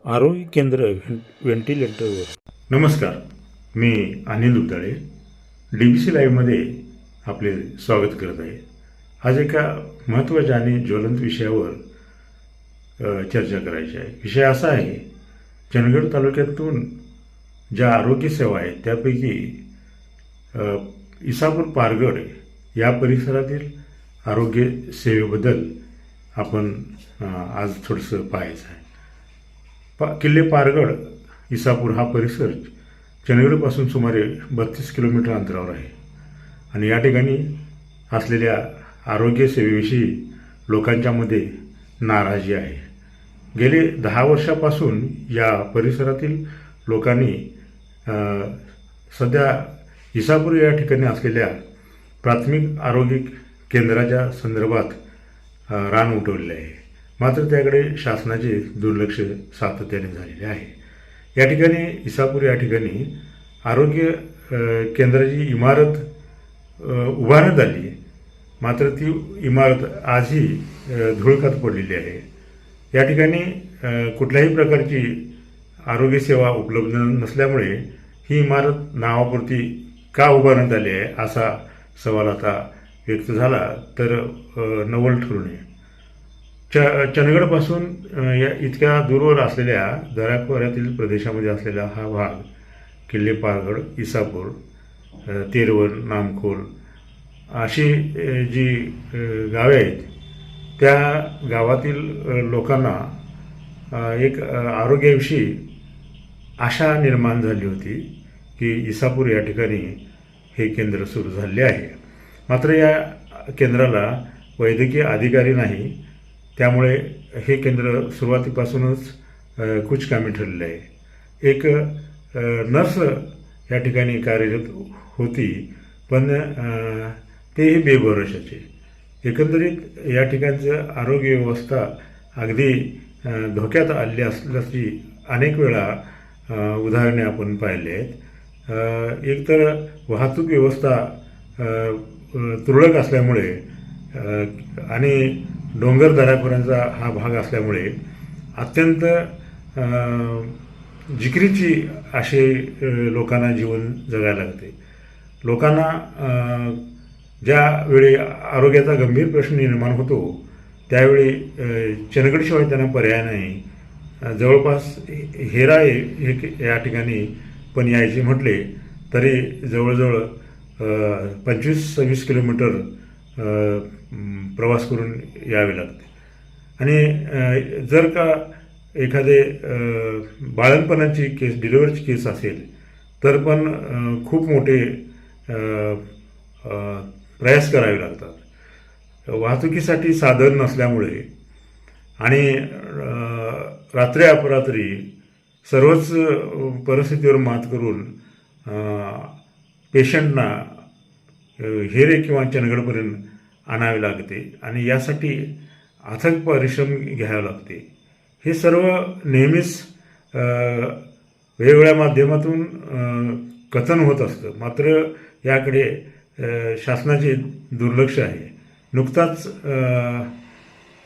आरोग्य केंद्र व्हेंटिलेटरवर. नमस्कार, मी अनिल उताळे डी बी सी लाईव्हमध्ये आपले स्वागत करत आहे. आज एका महत्त्वाच्या आणि ज्वलंत विषयावर चर्चा करायची आहे. विषय असा आहे, चंदगड तालुक्यातून ज्या आरोग्य सेवा आहेत त्यापैकी इसापूर पारगड या परिसरातील आरोग्य सेवेबद्दल आपण आज थोडंसं पाहायचं आहे. किल्ले पारगड इसापूर हा परिसर चंदगडपासून सुमारे 32 किलोमीटर अंतरावर आहे आणि या ठिकाणी असलेल्या आरोग्य सेवेविषयी लोकांच्यामध्ये नाराजी आहे. गेले 10 वर्षापासून या परिसरातील लोकांनी सध्या इसापूर या ठिकाणी असलेल्या प्राथमिक आरोग्य केंद्राच्या संदर्भात रान उठवलेले आहे. मात्र त्याकडे शासनाचे दुर्लक्ष सातत्याने झालेले आहे. या ठिकाणी इसापूर या ठिकाणी आरोग्य केंद्राची इमारत उभारण्यात आली, मात्र ती इमारत आजही धुळकात पडलेली आहे. या ठिकाणी कुठल्याही प्रकारची आरोग्य सेवा उपलब्ध नसल्यामुळे ही इमारत नावापुरती का उभारण्यात आली आहे असा सवाल आता व्यक्त झाला तर नवल ठरू नये. चंदगडपासून या इतक्या दूरवर असलेल्या दऱ्याखोऱ्यातील प्रदेशामध्ये असलेला हा भाग किल्ले पारगड, इसापूर, तेरवण, नामखोल अशी जी गावे आहेत त्या गावातील लोकांना एक आरोग्याविषयी आशा निर्माण झाली होती की इसापूर या ठिकाणी हे केंद्र सुरू झाले आहे. मात्र या केंद्राला वैद्यकीय अधिकारी नाही, त्यामुळे हे केंद्र सुरुवातीपासूनच कुचकामी ठरलेलं आहे. एक नर्स या ठिकाणी कार्यरत होती, पण तेही बेभरोशाचे. एकंदरीत या ठिकाणचं आरोग्य व्यवस्था अगदी धोक्यात आली असल्याची अनेक वेळा उदाहरणे आपण पाहिली आहेत. एकतर वाहतूक व्यवस्था तुरळक असल्यामुळे आणि डोंगर दऱ्याखोऱ्यांचा हा भाग असल्यामुळे अत्यंत जिकिरीची असे लोकांना जीवन जगायला लागते. लोकांना ज्यावेळी आरोग्याचा गंभीर प्रश्न निर्माण होतो त्यावेळी चंदगडशिवाय त्यांना पर्याय नाही. जवळपास हेराळे हे या ठिकाणी पण यायचे म्हटले तरी जवळजवळ 25-26 किलोमीटर प्रवास करून यावे लागते. आणि जर का एखादे बाळंतपणाची केस, डिलिव्हरीची केस असेल तर पण खूप मोठे प्रयास करावे लागतात. वाहतुकीसाठी साधन नसल्यामुळे आणि रात्री अपरात्री सर्वच परिस्थितीवर मात करून पेशंटना हेरे किंवा चंदगडपर्यंत आणावे लागते आणि यासाठी अथक परिश्रम घ्यावे लागते. हे सर्व नेहमीच वेगवेगळ्या माध्यमातून कथन होत असतं, मात्र याकडे शासनाचे दुर्लक्ष आहे. नुकताच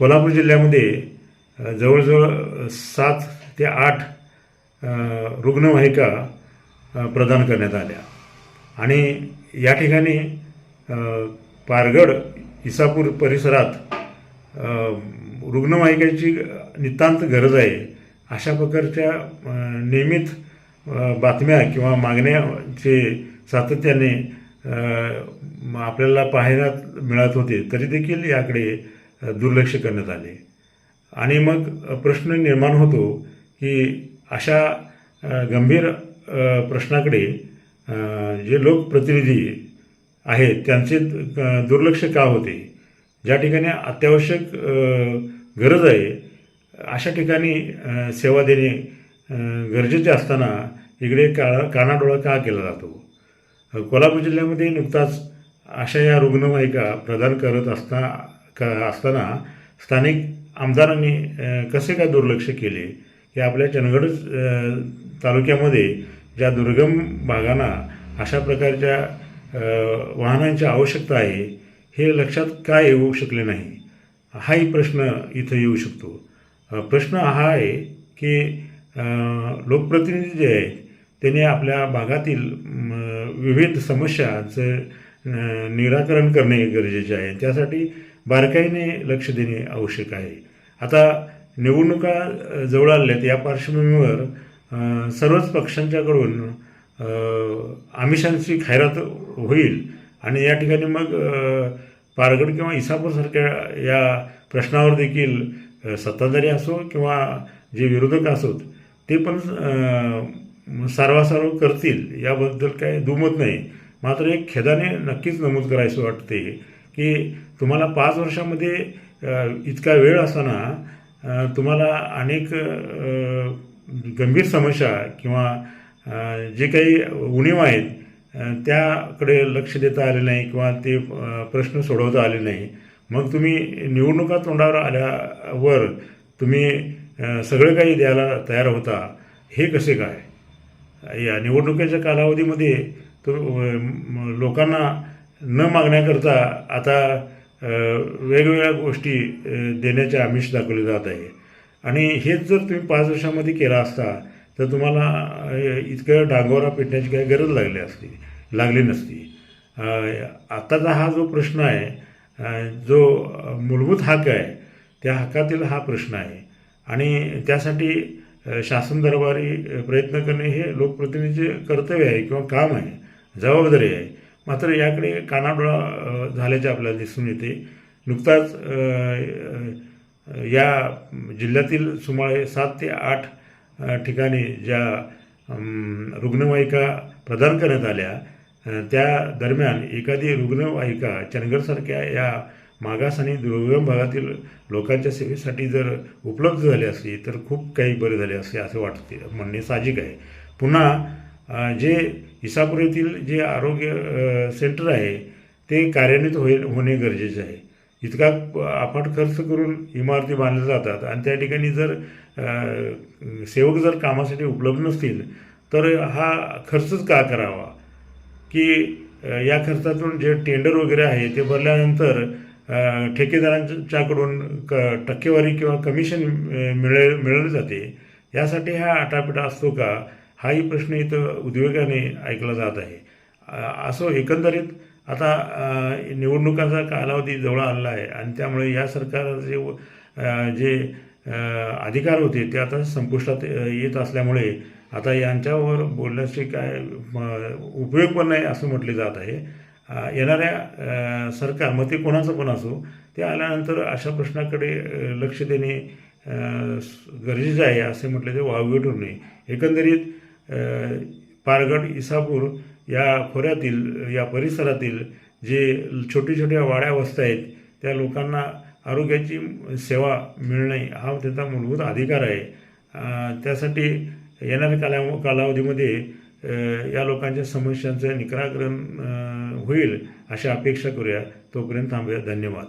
कोल्हापूर जिल्ह्यामध्ये जवळजवळ 7 ते 8 रुग्णवाहिका प्रदान करण्यात आल्या आणि या ठिकाणी पारगड इसापूर परिसरात रुग्णवाहिकेची नितांत गरज आहे. अशा प्रकारच्या नियमित बातम्या किंवा मागण्याचे सातत्याने आपल्याला पाहण्यात मिळत होते, तरी देखील याकडे दुर्लक्ष करण्यात आले. आणि मग प्रश्न निर्माण होतो की अशा गंभीर प्रश्नाकडे जे लोकप्रतिनिधी आहेत त्यांचे दुर्लक्ष का होते. ज्या ठिकाणी अत्यावश्यक गरज आहे अशा ठिकाणी सेवा देणे गरजेचे असताना इकडे कानाडोळा का केला जातो. कोल्हापूर जिल्ह्यामध्ये नुकताच अशा या रुग्णवाहिका प्रदान करत असताना स्थानिक आमदारांनी कसे काय दुर्लक्ष केले की आपल्या चंदगड तालुक्यामध्ये ज्या दुर्गम भागांना अशा प्रकारच्या वाहनांची आवश्यकता आहे हे लक्षात का येऊ शकले नाही, हाही प्रश्न इथं येऊ शकतो. प्रश्न हा आहे की लोकप्रतिनिधी जे आहेत त्यांनी आपल्या भागातील विविध समस्यांचं निराकरण करणे गरजेचे आहे. त्यासाठी बारकाईने लक्ष देणे आवश्यक आहे. आता निवडणुका जवळ आल्यात, या पार्श्वभूमीवर सर्वच पक्षांच्याकडून आमिषांची खैरात होईल आणि या ठिकाणी मग पारगड किंवा इसापूरसारख्या या प्रश्नावर देखील सत्ताधारी असो किंवा जे विरोधक असोत ते पण सारवासारव करतील याबद्दल काही दुमत नाही. मात्र एक खेदाने नक्कीच नमूद करायचं वाटते की तुम्हाला 5 वर्षामध्ये इतका वेळ असताना तुम्हाला अनेक गंभीर समस्या किंवा जे काही उणीव आहेत त्याकडे लक्ष देता आले नाही किंवा ते प्रश्न सोडवता आले नाही. मग तुम्ही निवडणुका तोंडावर आल्यावर तुम्ही सगळं काही द्यायला तयार होता, हे कसे काय? या निवडणुकीच्या कालावधीमध्ये तो लोकांना न मागण्याकरता आता वेगवेगळ्या गोष्टी देण्याचे आमिष दाखवले जात आहे आणि हेच जर तुम्ही 5 वर्षामध्ये केला असता तर तुम्हाला इतकं डांगोरा पेटण्याची काही गरज लागली नसती. आत्ताचा हा जो प्रश्न आहे, जो मूलभूत हक्क आहे, त्या हक्कातील हा प्रश्न आहे आणि त्यासाठी शासन दरबारी प्रयत्न करणे हे लोकप्रतिनिधीचे कर्तव्य आहे किंवा काम आहे, जबाबदारी आहे. मात्र याकडे कानाडोळा झाल्याचे आपल्याला दिसून येते. नुकताच या जिल्ह्यातील सुमारे 7 ते 8 ठिकाणी ज्या रुग्णवाहिका प्रदान करण्यात आल्या त्या दरम्यान एखादी रुग्णवाहिका चंदगडसारख्या या मागास आणि दुर्गम भागातील लोकांच्या सेवेसाठी जर उपलब्ध झाली असती तर खूप काही बरे झाले असते असे वाटते, म्हणणे साहजिक आहे. पुन्हा जे इसापूर येथील जे आरोग्य सेंटर आहे ते कार्यान्वित होणे गरजेचे आहे. इतका अफाट खर्च करून इमारती बांधल्या जातात आणि त्या ठिकाणी जर सेवक जर कामासाठी उपलब्ध नसतील तर हा खर्चच का करावा की या खर्चातून जे टेंडर वगैरे आहे ते भरल्यानंतर ठेकेदारांच्याकडून टक्केवारी किंवा कमिशन मिळवले जाते. यासाठी हा आटापिटा असतो का, हाही प्रश्न इथं उद्वेगाने ऐकला जात आहे. असो एकंदरीत आता निवडणुकांचा कालावधी जवळ आलेला आहे आणि त्यामुळे या सरकारचे जे अधिकार होते ते आता संपुष्टात येत असल्यामुळे आता यांच्यावर बोलण्याचे काय उपयोग पण नाही असं म्हटले जात आहे. येणाऱ्या सरकार मग ते कोणाचं पण असो ते आल्यानंतर अशा प्रश्नाकडे लक्ष देणे गरजेचे आहे असे म्हटले ते वावगे ठरू नये. एकंदरीत पारगड इसापूर या खोऱ्यातील या परिसरातील जे छोट्या वाड्या वस्त्या आहेत त्या लोकांना आरोग्याची सेवा मिळणे हा त्यांचा मूलभूत अधिकार आहे. त्यासाठी येणाऱ्या कालावधीमध्ये या लोकांच्या समस्यांचं निराकरण होईल अशी अपेक्षा करूया. तोपर्यंत थांबूया. धन्यवाद.